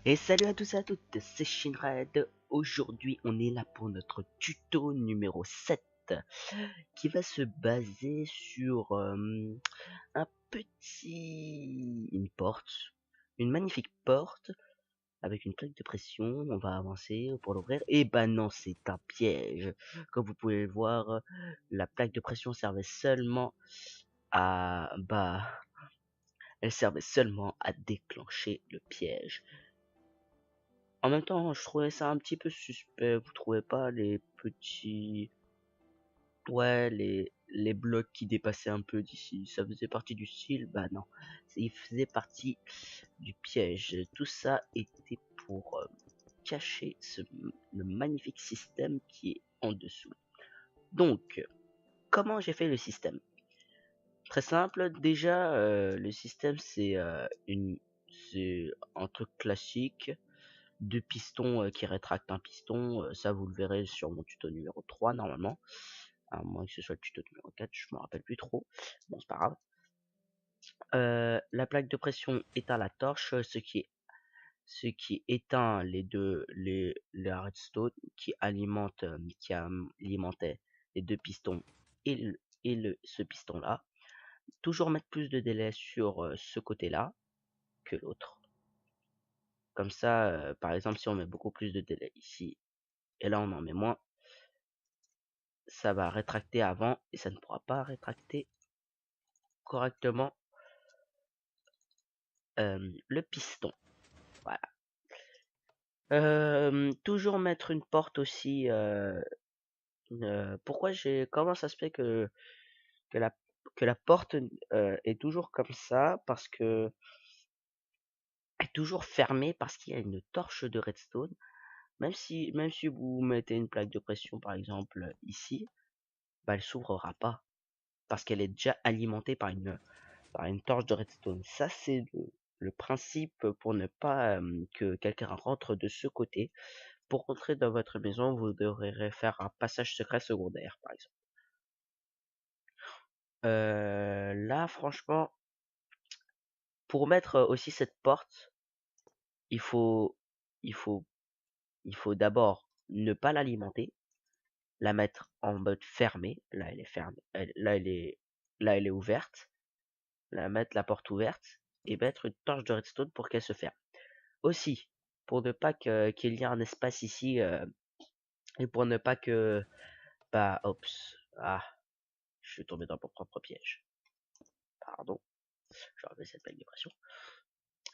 Et salut à tous et à toutes, c'est Shinred. Aujourd'hui, on est là pour notre tuto numéro 7 qui va se baser sur un une porte, une magnifique porte avec une plaque de pression. On va avancer pour l'ouvrir. Et bah non, c'est un piège. Comme vous pouvez le voir, la plaque de pression servait seulement à elle servait seulement à déclencher le piège. En même temps, je trouvais ça un petit peu suspect, vous trouvez pas les petits... Ouais, les blocs qui dépassaient un peu d'ici, ça faisait partie du style? Bah non, il faisait partie du piège. Tout ça était pour cacher le magnifique système qui est en dessous. Donc, comment j'ai fait le système? Très simple, déjà, le système c'est un truc classique. Deux pistons qui rétractent un piston, ça vous le verrez sur mon tuto numéro 3 normalement, à moins que ce soit le tuto numéro 4, je me rappelle plus trop, bon c'est pas grave. La plaque de pression éteint la torche, ce qui éteint les redstone qui alimentait les deux pistons ce piston là. Toujours mettre plus de délai sur ce côté là que l'autre. Comme ça, par exemple, si on met beaucoup plus de délai ici, et là on en met moins, ça va rétracter avant et ça ne pourra pas rétracter correctement le piston. Voilà. Toujours mettre une porte aussi. Comment ça se fait que la, que la porte est toujours comme ça? Parce que est toujours fermée parce qu'il y a une torche de redstone. Même si vous mettez une plaque de pression par exemple ici, bah, elle s'ouvrira pas parce qu'elle est déjà alimentée par une torche de redstone. Ça, c'est le principe pour ne pas que quelqu'un rentre de ce côté. Pour rentrer dans votre maison, vous devrez faire un passage secret secondaire, par exemple. Là, franchement, pour mettre aussi cette porte, il faut, il faut, il faut d'abord ne pas l'alimenter, la mettre en mode fermé. Là, elle est fermée. Là, elle est ouverte. Mettre la porte ouverte et mettre une torche de redstone pour qu'elle se ferme. Aussi, pour ne pas qu'il y ait un espace ici, et pour ne pas que... Bah, ops. Ah, je suis tombé dans mon propre piège. Pardon, je remets cette plaque de pression.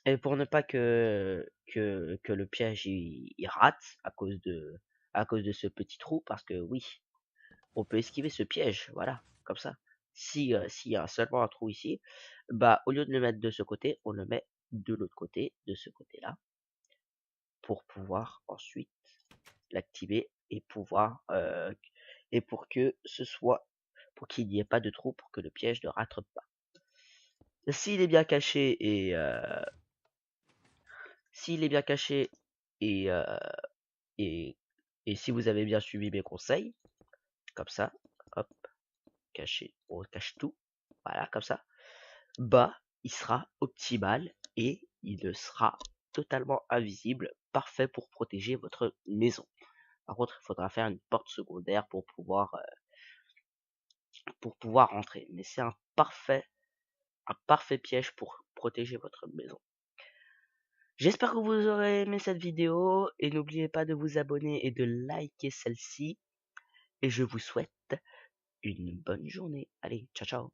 Et pour ne pas que le piège il rate à cause de ce petit trou, parce que oui, on peut esquiver ce piège, voilà, comme ça. Si s'il y a seulement un trou ici, bah au lieu de le mettre de ce côté, on le met de l'autre côté, de ce côté-là, pour pouvoir ensuite l'activer et pour que ce soit pour qu'il n'y ait pas de trou pour que le piège ne rate pas. S'il est bien caché s'il est bien caché et, euh, et et si vous avez bien suivi mes conseils, comme ça, hop, caché, on cache tout, voilà, comme ça, bah il sera optimal et il sera totalement invisible, parfait pour protéger votre maison. Par contre, il faudra faire une porte secondaire pour pouvoir rentrer. Mais c'est un parfait piège pour protéger votre maison. J'espère que vous aurez aimé cette vidéo et n'oubliez pas de vous abonner et de liker celle-ci. Et je vous souhaite une bonne journée. Allez, ciao ciao.